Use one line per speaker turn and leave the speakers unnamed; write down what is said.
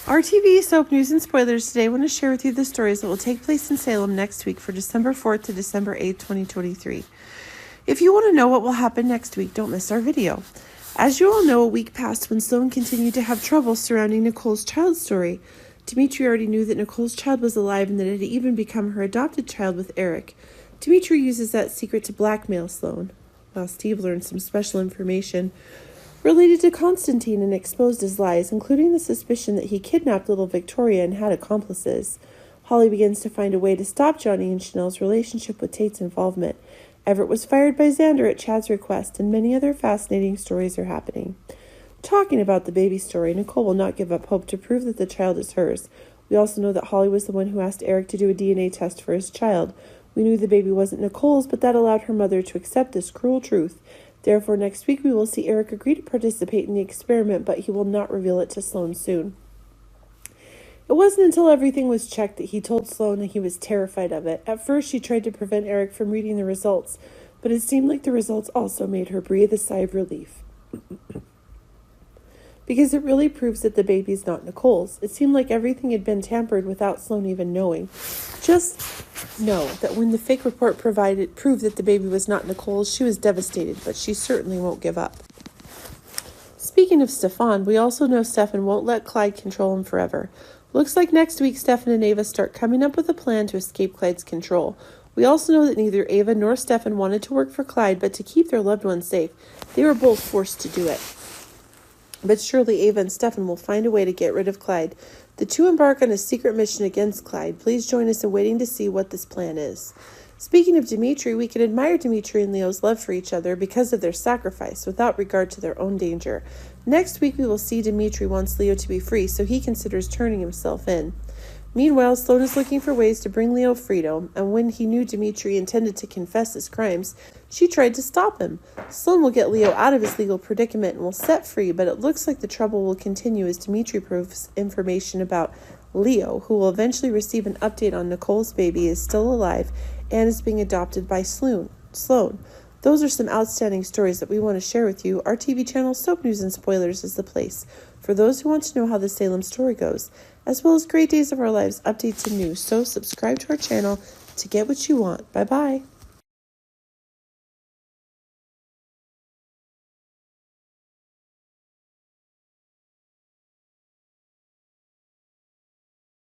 RTV Soap News and Spoilers today. I want to share with you the stories that will take place in Salem next week for December 4th to December 8th, 2023. If you want to know what will happen next week, don't miss our video. As you all know, a week passed when Sloan continued to have trouble surrounding Nicole's child story. Dimitri already knew that Nicole's child was alive and that it had even become her adopted child with Eric. Dimitri uses that secret to blackmail Sloan, while Steve learned some special information related to Constantine and exposed his lies, including the suspicion that he kidnapped little Victoria and had accomplices. Holly begins to find a way to stop Johnny and Chanel's relationship with Tate's involvement. Everett was fired by Xander at Chad's request, and many other fascinating stories are happening. Talking about the baby story, Nicole will not give up hope to prove that the child is hers. We also know that Holly was the one who asked Eric to do a DNA test for his child. We knew the baby wasn't Nicole's, but that allowed her mother to accept this cruel truth. Therefore, next week we will see Eric agree to participate in the experiment, but he will not reveal it to Sloan soon. It wasn't until everything was checked that he told Sloan that he was terrified of it. At first, she tried to prevent Eric from reading the results, but it seemed like the results also made her breathe a sigh of relief. Because it really proves that the baby's not Nicole's. It seemed like everything had been tampered without Sloan even knowing. Just know that when the fake report proved that the baby was not Nicole's, she was devastated, but she certainly won't give up. Speaking of Stefan, we also know Stefan won't let Clyde control him forever. Looks like next week Stefan and Ava start coming up with a plan to escape Clyde's control. We also know that neither Ava nor Stefan wanted to work for Clyde, but to keep their loved ones safe. They were both forced to do it. But surely Ava and Stefan will find a way to get rid of Clyde. The two embark on a secret mission against Clyde. Please join us in waiting to see what this plan is. Speaking of Dimitri, we can admire Dimitri and Leo's love for each other because of their sacrifice, without regard to their own danger. Next week we will see Dimitri wants Leo to be free, so he considers turning himself in. Meanwhile, Sloan is looking for ways to bring Leo freedom, and when he knew Dimitri intended to confess his crimes, she tried to stop him. Sloan will get Leo out of his legal predicament and will set free, but it looks like the trouble will continue as Dimitri proves information about Leo, who will eventually receive an update on Nicole's baby, is still alive and is being adopted by Sloan. Those are some outstanding stories that we want to share with you. Our TV channel, Soap News and Spoilers, is the place for those who want to know how the Salem story goes, as well as great days of our lives, updates, and news. So subscribe to our channel to get what you want. Bye-bye.